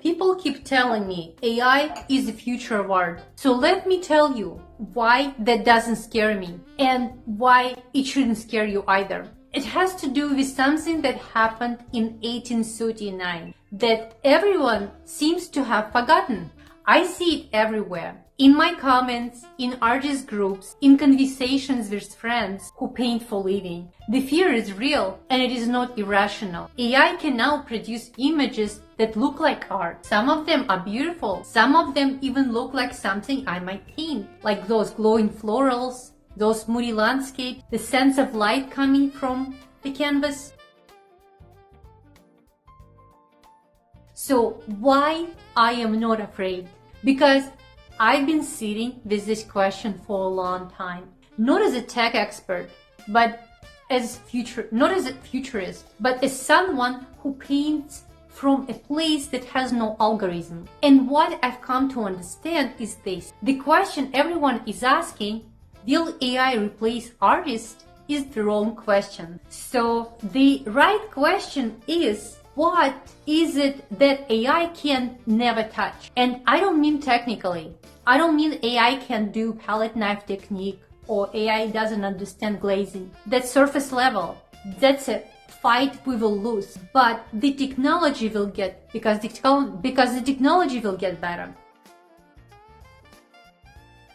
People keep telling me AI is the future of art. So let me tell you why that doesn't scare me and why it shouldn't scare you either. It has to do with something that happened in 1839 that everyone seems to have forgotten. I see it everywhere. In my comments, in artist groups, in conversations with friends who paint for a living. The fear is real and it is not irrational. AI can now produce images that look like art. Some of them are beautiful. Some of them even look like something I might paint, like those glowing florals, those moody landscapes, the sense of light coming from the canvas. So why I am not afraid? Because I've been sitting with this question for a long time, not as a tech expert, but not as a futurist, but as someone who paints from a place that has no algorithm. And what I've come to understand is this. The question everyone is asking, will AI replace artists, is the wrong question. So the right question is, what is it that AI can never touch? And I don't mean technically. I don't mean AI can do palette knife technique or AI doesn't understand glazing. That's surface level. That's a fight we will lose. But the technology will get, because the technology will get better.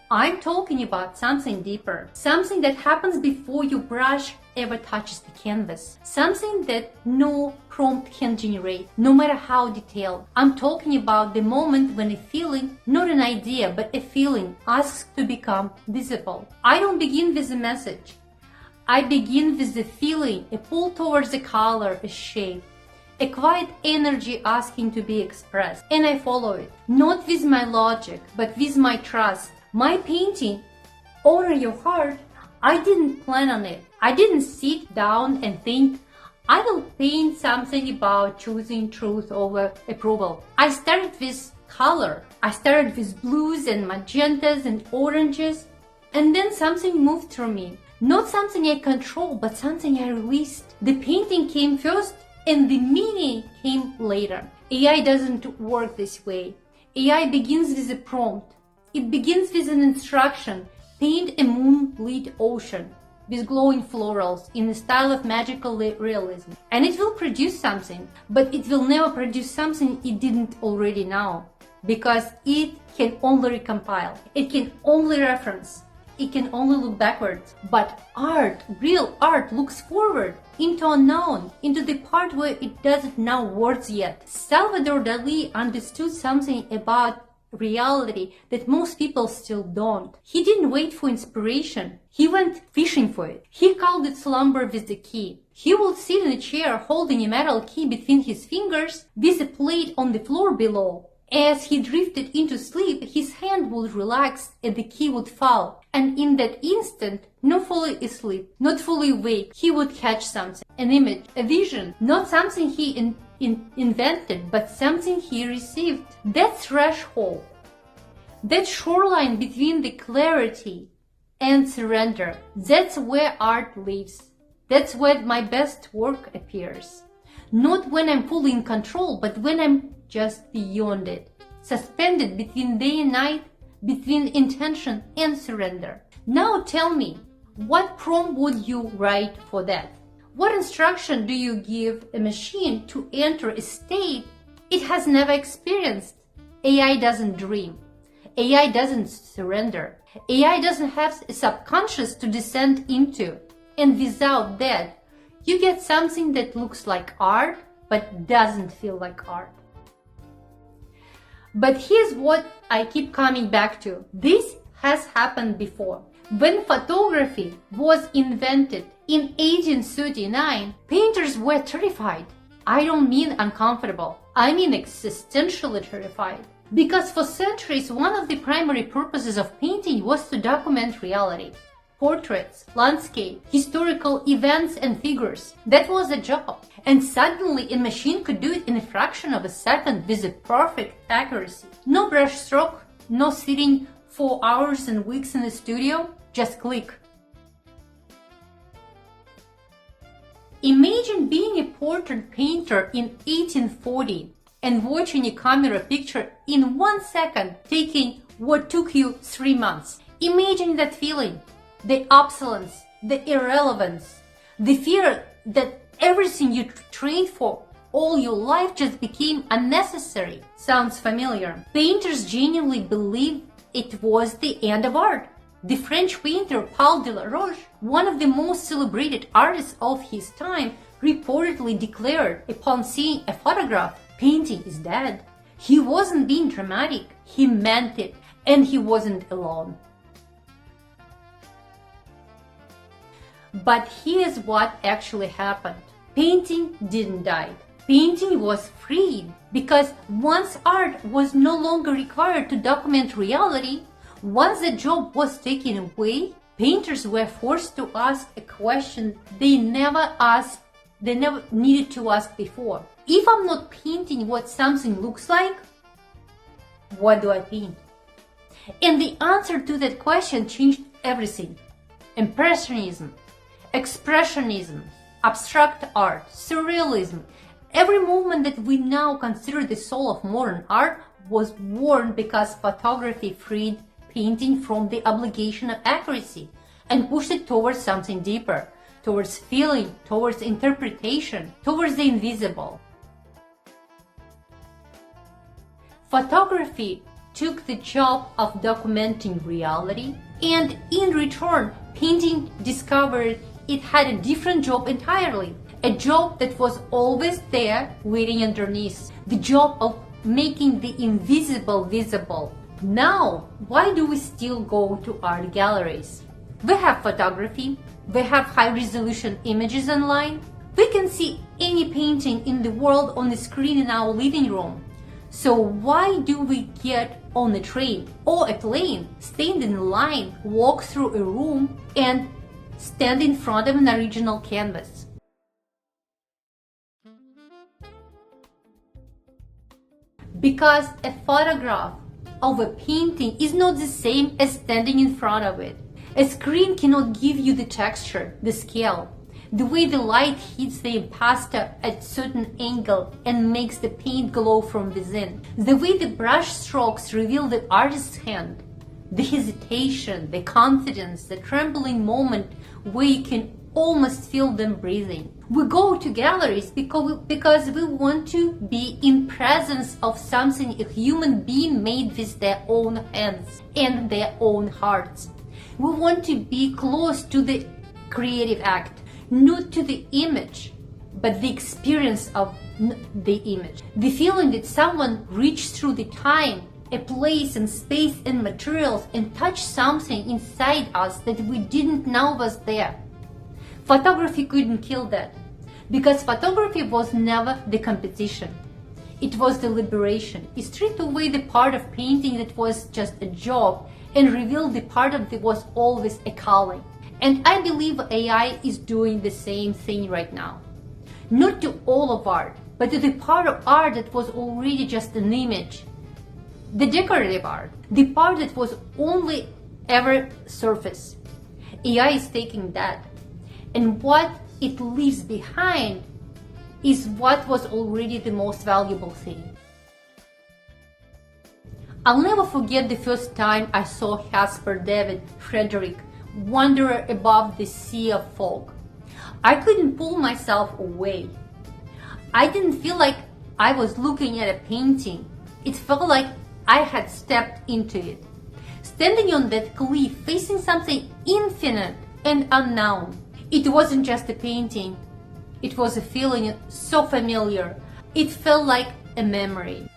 I'm talking about something deeper, something that happens before your brush ever touches the canvas, something that no prompt can generate, no matter how detailed. I'm talking about the moment when a feeling, not an idea, but a feeling asks to become visible. I don't begin with a message. I begin with the feeling, a pull towards a color, a shape, a quiet energy asking to be expressed, and I follow it, not with my logic, but with my trust. My painting, Honor Your Heart, I didn't plan on it. I didn't sit down and think, I will paint something about choosing truth over approval. I started with color. I started with blues and magentas and oranges, and then something moved through me. Not something I controlled, but something I released. The painting came first, and the meaning came later. AI doesn't work this way. AI begins with a prompt. It begins with an instruction, paint a moonlit ocean with glowing florals in the style of magical realism. And it will produce something, but it will never produce something it didn't already know, because it can only recompile, it can only reference, it can only look backwards. But art, real art, looks forward, into unknown, into the part where it doesn't know words yet. Salvador Dali understood something about reality that most people still don't. He didn't wait for inspiration. He went fishing for it. He called it slumber with the key. He would sit in a chair holding a metal key between his fingers with a plate on the floor below. As he drifted into sleep, his hand would relax and the key would fall. And in that instant, not fully asleep, not fully awake, he would catch something, an image, a vision, not something he invented, but something he received. That threshold, that shoreline between the clarity and surrender, that's where art lives. That's where my best work appears. Not when I'm fully in control, but when I'm just beyond it, suspended between day and night, between intention and surrender. Now tell me, what prompt would you write for that? What instruction do you give a machine to enter a state it has never experienced? AI doesn't dream. AI doesn't surrender. AI doesn't have a subconscious to descend into. And without that, you get something that looks like art, but doesn't feel like art. But here's what I keep coming back to. This has happened before. When photography was invented in 1839, painters were terrified. I don't mean uncomfortable. I mean existentially terrified. Because for centuries, one of the primary purposes of painting was to document reality. Portraits, landscape, historical events and figures. That was a job. And suddenly a machine could do it in a fraction of a second with a perfect accuracy. No brush stroke, no sitting for hours and weeks in the studio, just click. Imagine being a portrait painter in 1840 and watching a camera picture in 1 second, taking what took you 3 months. Imagine that feeling, the obsolescence, the irrelevance, the fear that everything you trained for all your life just became unnecessary. Sounds familiar? Painters genuinely believed it was the end of art. The French painter Paul Delaroche, one of the most celebrated artists of his time, reportedly declared upon seeing a photograph, "Painting is dead." He wasn't being dramatic, he meant it, and he wasn't alone. But here's what actually happened. Painting didn't die. Painting was freed because once art was no longer required to document reality, once the job was taken away, painters were forced to ask a question they never needed to ask before. If I'm not painting what something looks like, what do I paint? And the answer to that question changed everything. Impressionism, Expressionism, abstract art, surrealism, every movement that we now consider the soul of modern art was born because photography freed painting from the obligation of accuracy and pushed it towards something deeper, towards feeling, towards interpretation, towards the invisible. Photography took the job of documenting reality, and in return, painting discovered it had a different job entirely, a job that was always there waiting underneath, the job of making the invisible visible. Now, why do we still go to art galleries? We have photography, we have high-resolution images online, we can see any painting in the world on the screen in our living room. So why do we get on a train or a plane, stand in line, walk through a room, and stand in front of an original canvas? Because a photograph of a painting is not the same as standing in front of it. A screen cannot give you the texture, the scale, the way the light hits the impasto at a certain angle and makes the paint glow from within, the way the brush strokes reveal the artist's hand, the hesitation, the confidence, the trembling moment where you can almost feel them breathing. We go to galleries because we want to be in presence of something a human being made with their own hands and their own hearts. We want to be close to the creative act, not to the image, but the experience of the image. The feeling that someone reached through the time, a place and space and materials and touched something inside us that we didn't know was there. Photography couldn't kill that, because photography was never the competition. It was the liberation. It stripped away the part of painting that was just a job and revealed the part of that was always a calling. And I believe AI is doing the same thing right now. Not to all of art, but to the part of art that was already just an image. The decorative art, the part that was only ever surface. AI is taking that, and what it leaves behind is what was already the most valuable thing. I'll never forget the first time I saw Caspar David Friedrich wander above the sea of fog. I couldn't pull myself away. I didn't feel like I was looking at a painting. It felt like I had stepped into it. Standing on that cliff, facing something infinite and unknown. It wasn't just a painting. It was a feeling so familiar. It felt like a memory.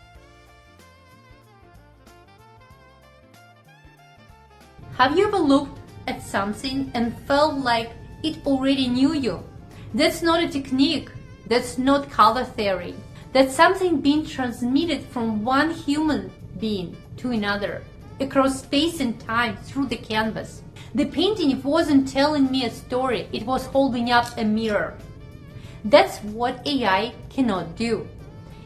Have you ever looked at something and felt like it already knew you? That's not a technique. That's not color theory. That's something being transmitted from one human being to another, across space and time through the canvas. The painting wasn't telling me a story, it was holding up a mirror. That's what AI cannot do.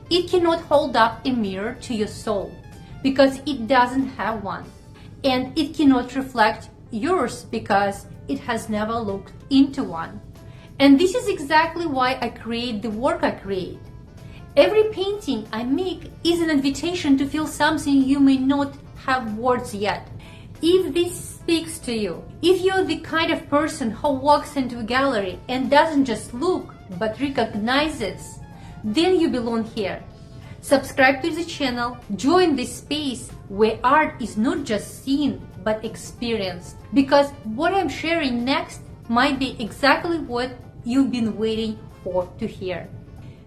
It cannot hold up a mirror to your soul, because it doesn't have one. And it cannot reflect yours because it has never looked into one. And this is exactly why I create the work I create. Every painting I make is an invitation to feel something you may not have words yet. If this speaks to you, if you're the kind of person who walks into a gallery and doesn't just look but recognizes, then you belong here. Subscribe to the channel, join this space where art is not just seen but experienced, because what I'm sharing next might be exactly what you've been waiting for to hear.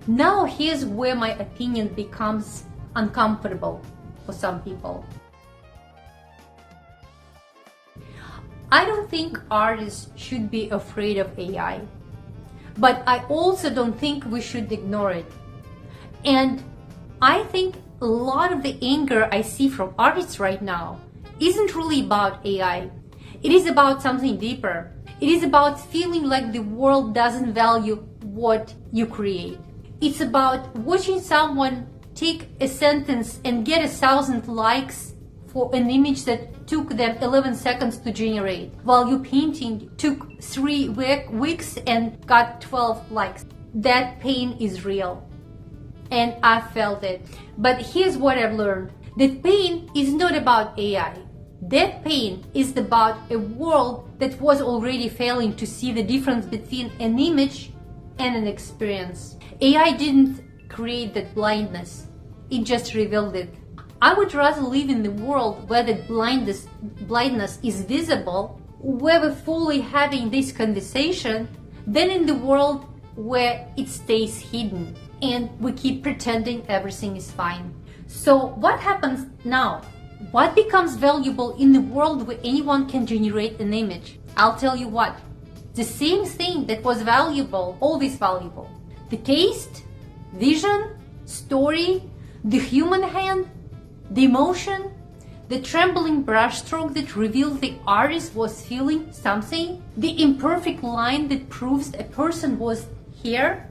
Now here's where my opinion becomes uncomfortable for some people. I don't think artists should be afraid of AI, but I also don't think we should ignore it. And I think a lot of the anger I see from artists right now isn't really about AI. It is about something deeper. It is about feeling like the world doesn't value what you create. It's about watching someone take a sentence and get 1,000 likes for an image that took them 11 seconds to generate, while your painting took 3 weeks and got 12 likes. That pain is real. And I felt it. But here's what I've learned. That pain is not about AI. That pain is about a world that was already failing to see the difference between an image and an experience. AI didn't create that blindness. It just revealed it. I would rather live in the world where that blindness is visible, where we're fully having this conversation, than in the world where it stays hidden and we keep pretending everything is fine. So what happens now? What becomes valuable in the world where anyone can generate an image? I'll tell you what. The same thing that was valuable, always valuable. The taste, vision, story, the human hand, the emotion, the trembling brushstroke that revealed the artist was feeling something, the imperfect line that proves a person was here.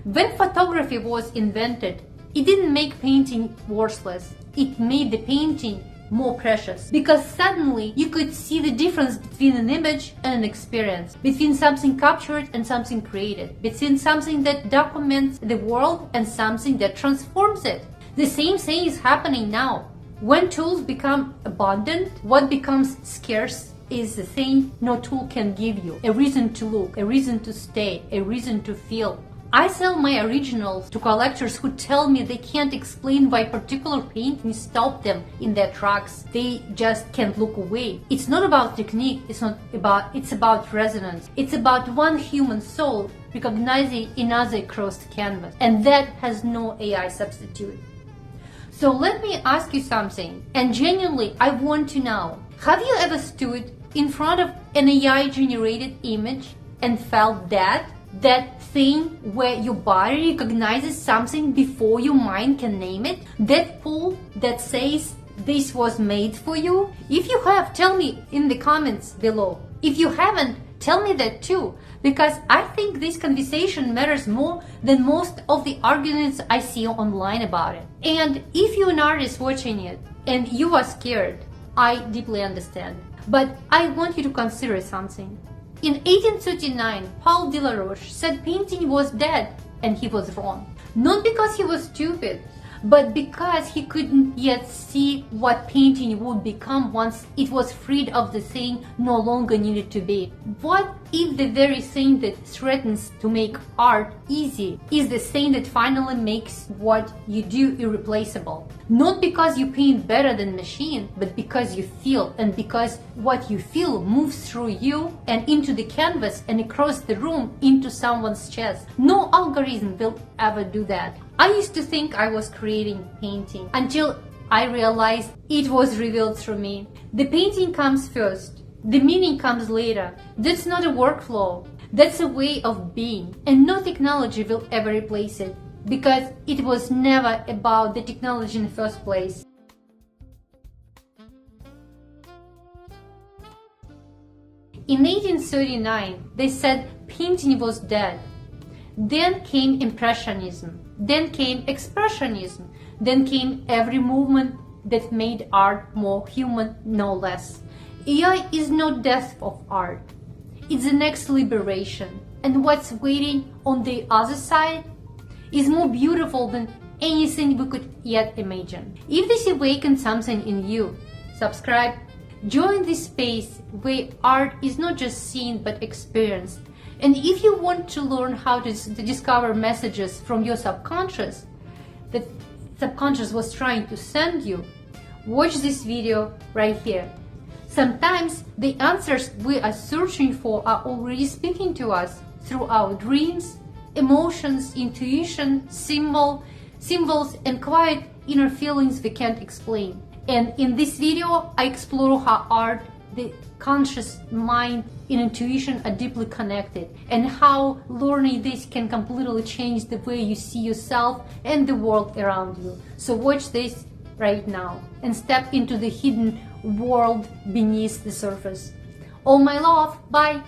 When photography was invented, it didn't make painting worthless. It made the painting more precious, because suddenly you could see the difference between an image and an experience, between something captured and something created, between something that documents the world and something that transforms it. The same thing is happening now. When tools become abundant, what becomes scarce is the thing no tool can give you: a reason to look, a reason to stay, a reason to feel. I sell my originals to collectors who tell me they can't explain why particular paintings stop them in their tracks. They just can't look away. It's not about technique, it's about resonance. It's about one human soul recognizing another across the canvas. And that has no AI substitute. So let me ask you something, and genuinely I want to know. Have you ever stood in front of an AI generated image and felt that thing where your body recognizes something before your mind can name it? That pull that says this was made for you? If you have, tell me in the comments below. If you haven't, tell me that too, because I think this conversation matters more than most of the arguments I see online about it. And if you're an artist watching it and you are scared, I deeply understand. But I want you to consider something. In 1839, Paul Delaroche said painting was dead, and he was wrong. Not because he was stupid, but because he couldn't yet see what painting would become once it was freed of the thing no longer needed to be. What if the very thing that threatens to make art easy is the thing that finally makes what you do irreplaceable? Not because you paint better than machine, but because you feel, and because what you feel moves through you and into the canvas and across the room into someone's chest. No algorithm will ever do that. I used to think I was creating painting until I realized it was revealed through me. The painting comes first, the meaning comes later. That's not a workflow, that's a way of being, and no technology will ever replace it, because it was never about the technology in the first place. In 1839, they said painting was dead. Then came Impressionism, then came Expressionism, then came every movement that made art more human, no less. AI is no death of art. It's the next liberation. and what's waiting on the other side is more beautiful than anything we could yet imagine. If this awakens something in you, subscribe. Join this space where art is not just seen but experienced. And if you want to learn how to discover messages from your subconscious that subconscious was trying to send you, watch this video right here. Sometimes the answers we are searching for are already speaking to us through our dreams, emotions, intuition, symbols, and quiet inner feelings we can't explain. And in this video, I explore how art, the conscious mind, and intuition are deeply connected, and how learning this can completely change the way you see yourself and the world around you. So watch this right now and step into the hidden world beneath the surface. All my love. Bye.